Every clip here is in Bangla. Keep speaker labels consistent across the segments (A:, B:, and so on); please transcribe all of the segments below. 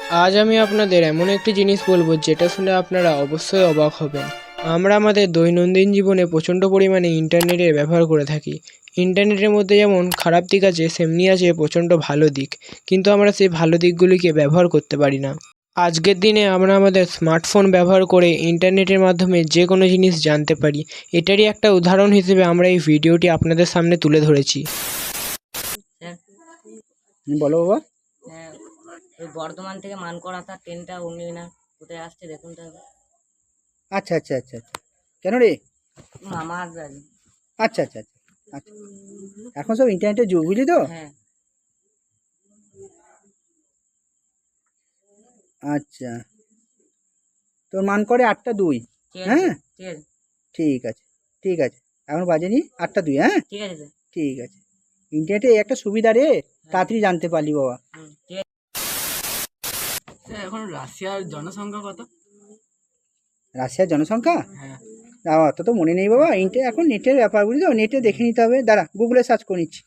A: আজ আমি আপনাদের এমন একটি জিনিস বলবো যেটা শুনে আপনারা অবশ্যই অবাক হবেন। আমরা আমাদের দৈনন্দিন জীবনে প্রচণ্ড পরিমাণে ইন্টারনেটের ব্যবহার করে থাকি। ইন্টারনেটের মধ্যে যেমন খারাপ দিক আছে, সেমনি আছে প্রচণ্ড ভালো দিক, কিন্তু আমরা সেই ভালো দিকগুলিকে ব্যবহার করতে পারি না। আজকের দিনে আমরা আমাদের স্মার্টফোন ব্যবহার করে ইন্টারনেটের মাধ্যমে যে কোনো জিনিস জানতে পারি। এটারই একটা উদাহরণ হিসেবে আমরা এই ভিডিওটি আপনাদের সামনে তুলে ধরেছি।
B: স্যার,
C: বলো বাবা।
B: হ্যাঁ, ওই বর্ধমান থেকে মানকড় আসা ট্রেনটা অমনি না কোথায় আসছে দেখুন তো একবার।
C: আচ্ছা আচ্ছা আচ্ছা আচ্ছা, কেন রে?
B: মামা আসবে আজ।
C: আচ্ছা আচ্ছা আচ্ছা আচ্ছা, এখন সব ইন্টারনেটের যুগ, বুঝলি তো।
B: হ্যাঁ,
C: আচ্ছা, তোর মান করে 8টা 2।
B: ঠিক আছে
C: হ্যাঁ,
B: ঠিক আছে
C: ঠিক আছে ঠিক আছে, এখন বাজেনি 8টা 2। হ্যাঁ,
B: ঠিক আছে স্যার।
C: ঠিক আছে। ইন্টারনেটে এই একটা সুবিধা রে, তাড়াতাড়ি জানতে পারলি বাবা।
B: ঠিক আছে
A: স্যার, এখন রাশিয়ার জনসংখ্যা কত?
C: রাশিয়ার জনসংখ্যা
A: হ্যাঁ।
C: অত তো মনে নেই বাবা। এখন নেটের ব্যাপার, বুঝলি তো, নেটে দেখে নিতে হবে। দাঁড়া, গুগলে সার্চ করে নিচ্ছি।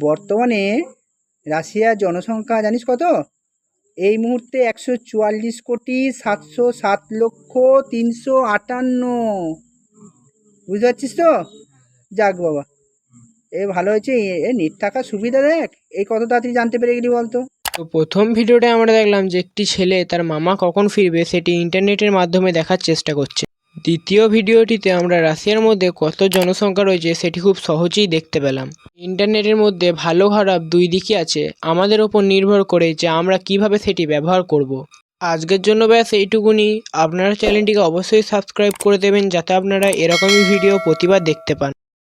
C: বর্তমানে রাশিয়ার জনসংখ্যা জানিস কত? এই মুহূর্তে 144,707,358। বুঝতে পারছিস তো? যাক বাবা, এ ভালো হয়েছে, এ নেট থাকার সুবিধা দেখ, এই কত তাড়াতাড়ি জানতে পেরে গেলি বলতো।
A: তো প্রথম ভিডিওতে আমরা দেখলাম যে একটি ছেলে তার মামা কখন ফিরবে সেটি ইন্টারনেটের মাধ্যমে দেখার চেষ্টা করছে। দ্বিতীয় ভিডিওটিতে আমরা রাশিয়ার মধ্যে কত জনসংখ্যা রয়েছে সেটি খুব সহজেই দেখতে পেলাম। ইন্টারনেটের মধ্যে ভালো খারাপ দুই দিকই আছে, আমাদের ওপর নির্ভর করে যে আমরা কিভাবে সেটি ব্যবহার করব। আজকের জন্য ব্যাস এইটুকুনি। আপনারা চ্যানেলটিকে অবশ্যই সাবস্ক্রাইব করে দেবেন যাতে আপনারা এরকমই ভিডিও প্রতিবার দেখতে পান।